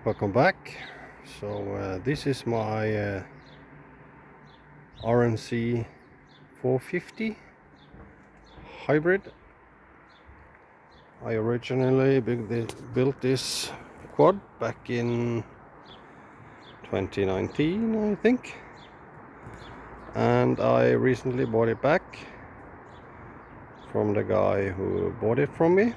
Welcome back. This is my RMZ 450 hybrid. I originally built this quad back in 2019, I think, and I recently bought it back from the guy who bought it from me.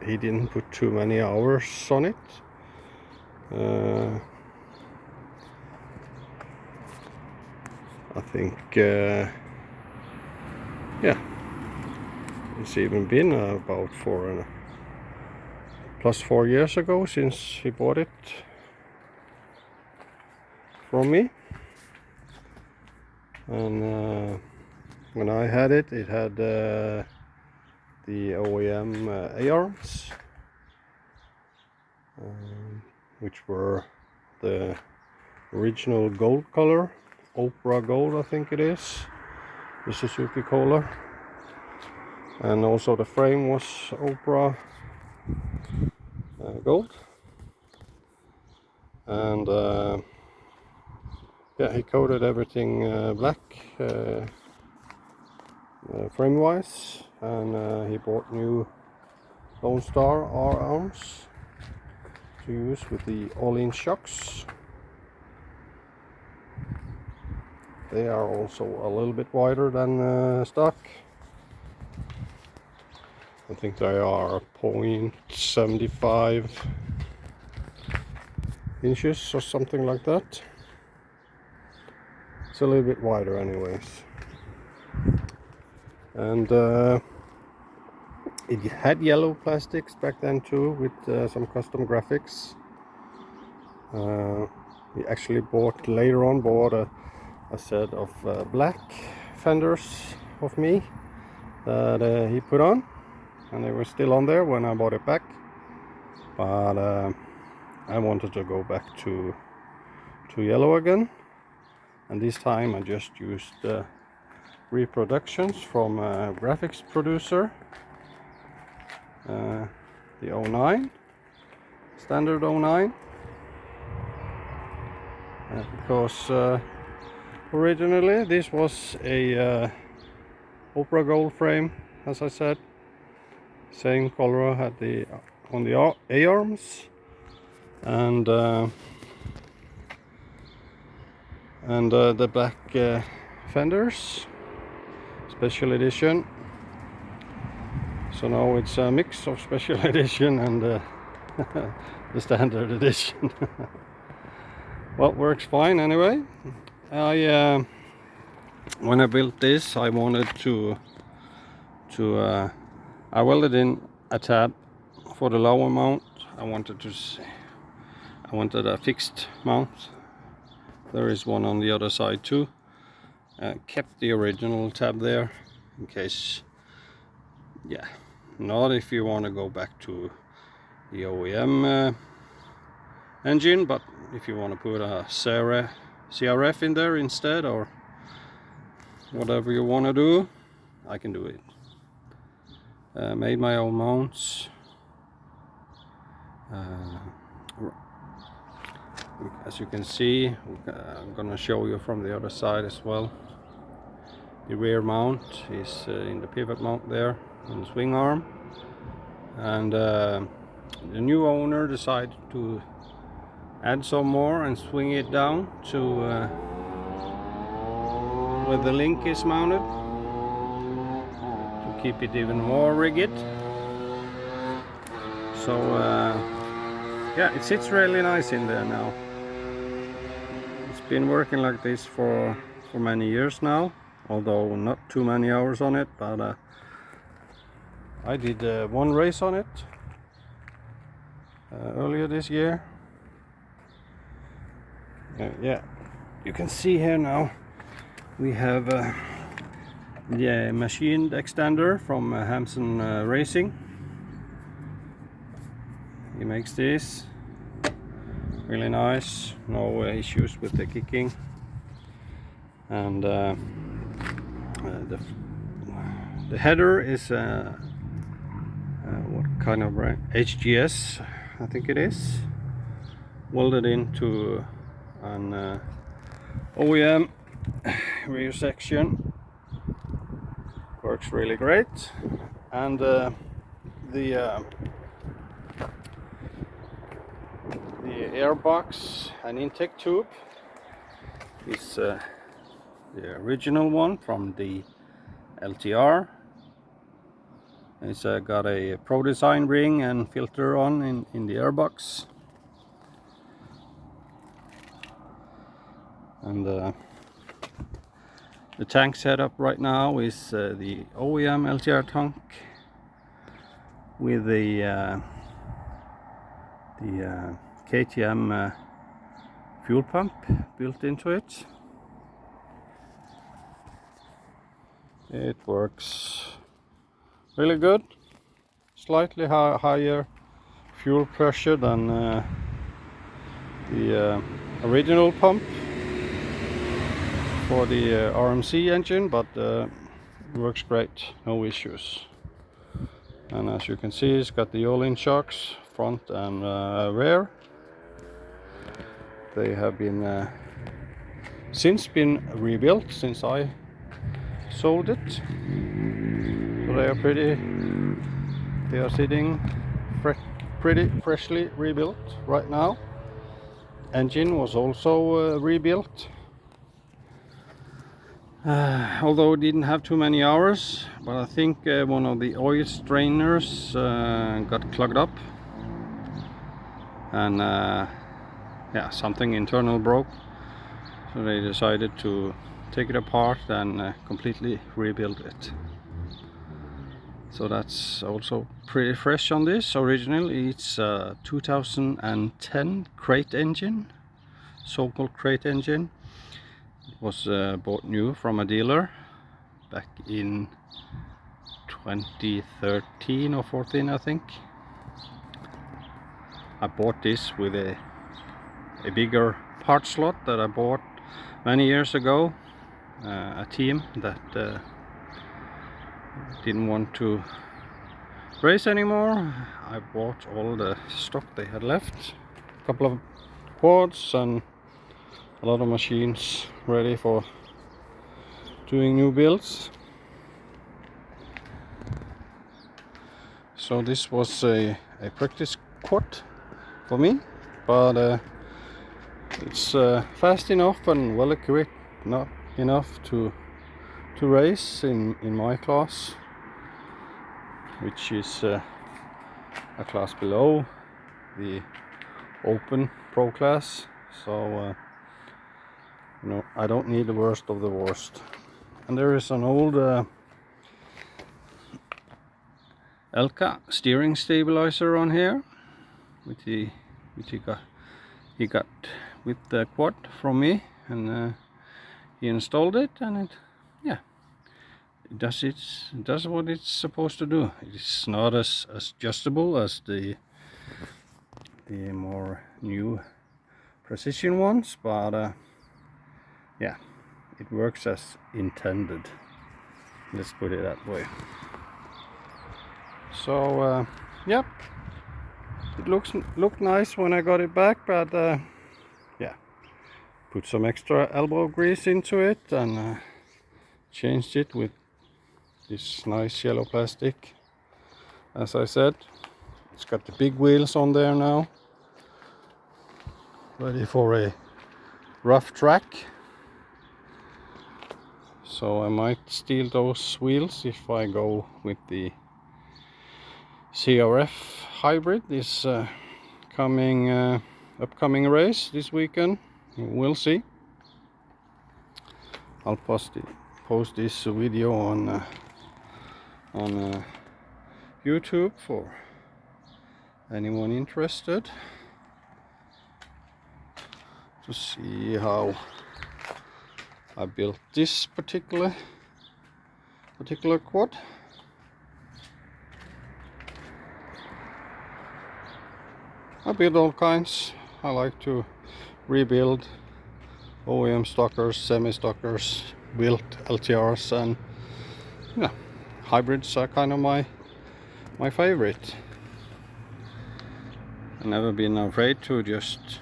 He didn't put too many hours on it. I think yeah, it's even been about plus 4 years ago since he bought it from me. And when I had it, it had the OEM A-arms, which were the original gold color, Opera gold I think it is, the Suzuki color, and also the frame was Opera gold. And yeah, he coated everything black frame wise, and he bought new Lone Star R-arms to use with the all-in shocks. They are also a little bit wider than stock. I think they are 0.75 inches or something like that. It's a little bit wider anyways. And it had yellow plastics back then too, with some custom graphics. He actually later on bought a set of black fenders of me that he put on, and they were still on there when I bought it back. But I wanted to go back to yellow again, and this time I just used reproductions from a graphics producer, the 09, standard 09, because originally this was a Opera gold frame, as I said, same color had on the A-arms, and the black fenders, special edition. So now it's a mix of special edition and the standard edition. Well, works fine anyway. When I built this, I wanted I welded in a tab for the lower mount. I wanted a fixed mount. There is one on the other side too. Kept the original tab there in case, yeah, not if you want to go back to the OEM engine, but if you want to put a CRF in there instead, or whatever you want to do, I can do it. Made my own mounts. As you can see, I'm gonna show you from the other side as well. The rear mount is in the pivot mount there on the swing arm, and the new owner decided to add some more and swing it down to where the link is mounted, to keep it even more rigid. So yeah, it sits really nice in there now. It's been working like this for many years now, although not too many hours on it, but I did one race on it earlier this year. Yeah, you can see here now we have the machined extender from Hampson Racing. He makes this really nice, no issues with the kicking, and the header is what kind of HGS, I think it is, welded into an OEM rear section. Works really great, and the airbox and intake tube is the original one from the LTR. It's got a Pro Design ring and filter on in the airbox, and the tank setup right now is the OEM LTR tank with the KTM fuel pump built into it. It works really good. Slightly higher fuel pressure than the original pump for the RMZ engine, but it works great, no issues. And as you can see, it's got the all-in shocks, front and rear. They have been since been rebuilt since I sold it, so they are sitting pretty freshly rebuilt right now. Engine was also rebuilt, although it didn't have too many hours, but I think one of the oil strainers got clogged up, and yeah, something internal broke, so they decided to take it apart and completely rebuild it. So that's also pretty fresh on this. Originally it's a 2010 crate engine, so-called crate engine. It was bought new from a dealer back in 2013 or 14, I think. I bought this with a bigger part slot that I bought many years ago. A team that didn't want to race anymore. I bought all the stock they had left, a couple of quads and a lot of machines ready for doing new builds. So this was a practice quad for me, but it's fast enough and well equipped, not enough to race in my class, which is a class below the open pro class. So you know, I don't need the worst of the worst. And there is an old Elka steering stabilizer on here, which he got with the quad from me, and he installed it, and it does what it's supposed to do. It's not as adjustable as the more new precision ones, but yeah, it works as intended. Let's put it that way. So yep, it looked nice when I got it back, but yeah, put some extra elbow grease into it and changed it with this nice yellow plastic. As I said, it's got the big wheels on there now, ready for a rough track. So I might steal those wheels if I go with the CRF hybrid this upcoming race this weekend. We'll see. I'll post this video on YouTube for anyone interested to see how I built this particular quad. I build all kinds. I like to rebuild OEM stockers, semi-stockers, built LTRs, and yeah, hybrids are kind of my favorite. I've never been afraid to just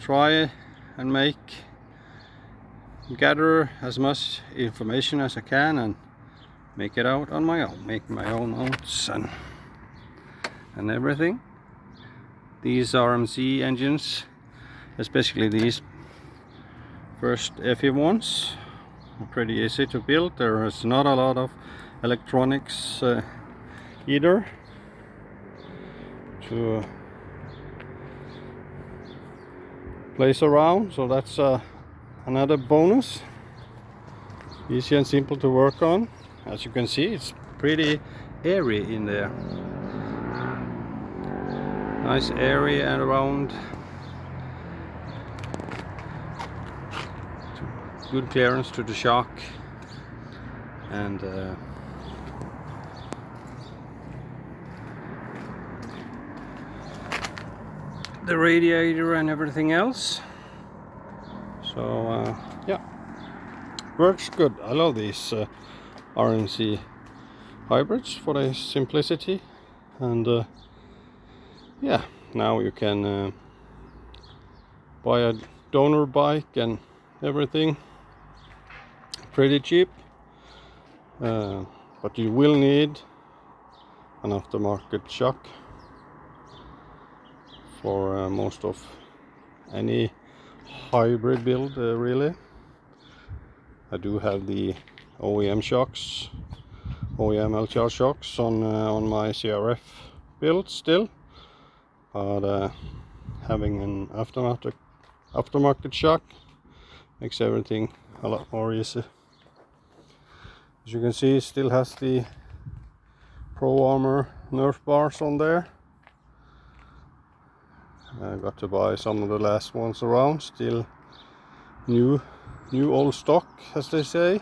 try and gather as much information as I can and make it out on my own, make my own notes and everything. These RMZ engines, especially these first FE ones, are pretty easy to build. There is not a lot of electronics either to place around, so that's another bonus. Easy and simple to work on. As you can see, it's pretty airy in there. Nice area around. Good clearance to the shock, and the radiator and everything else. So yeah, works good. I love these RMZ hybrids for the simplicity, and yeah, now you can buy a donor bike and everything pretty cheap, but you will need an aftermarket shock for most of any hybrid build, really. I do have the OEM shocks, OEM LTR shocks on my CRF build still, but having an aftermarket shock makes everything a lot more easy. As you can see, it still has the Pro Armor Nerf bars on there. I got to buy some of the last ones around, still new old stock, as they say.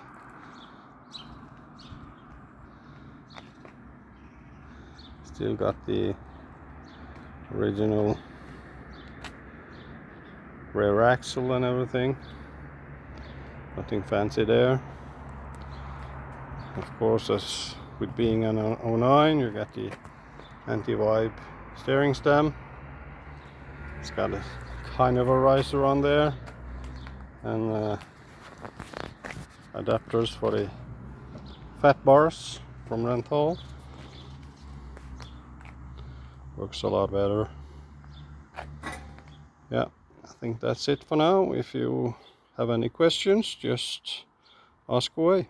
Still got the original rear axle and everything. Nothing fancy there. Of course, as with being an 09, you got the anti-vibe steering stem. It's got a kind of a riser on there, and adapters for the fat bars from rental. Works a lot better. Yeah, I think that's it for now. If you have any questions, just ask away.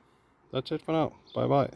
That's it for now. Bye bye.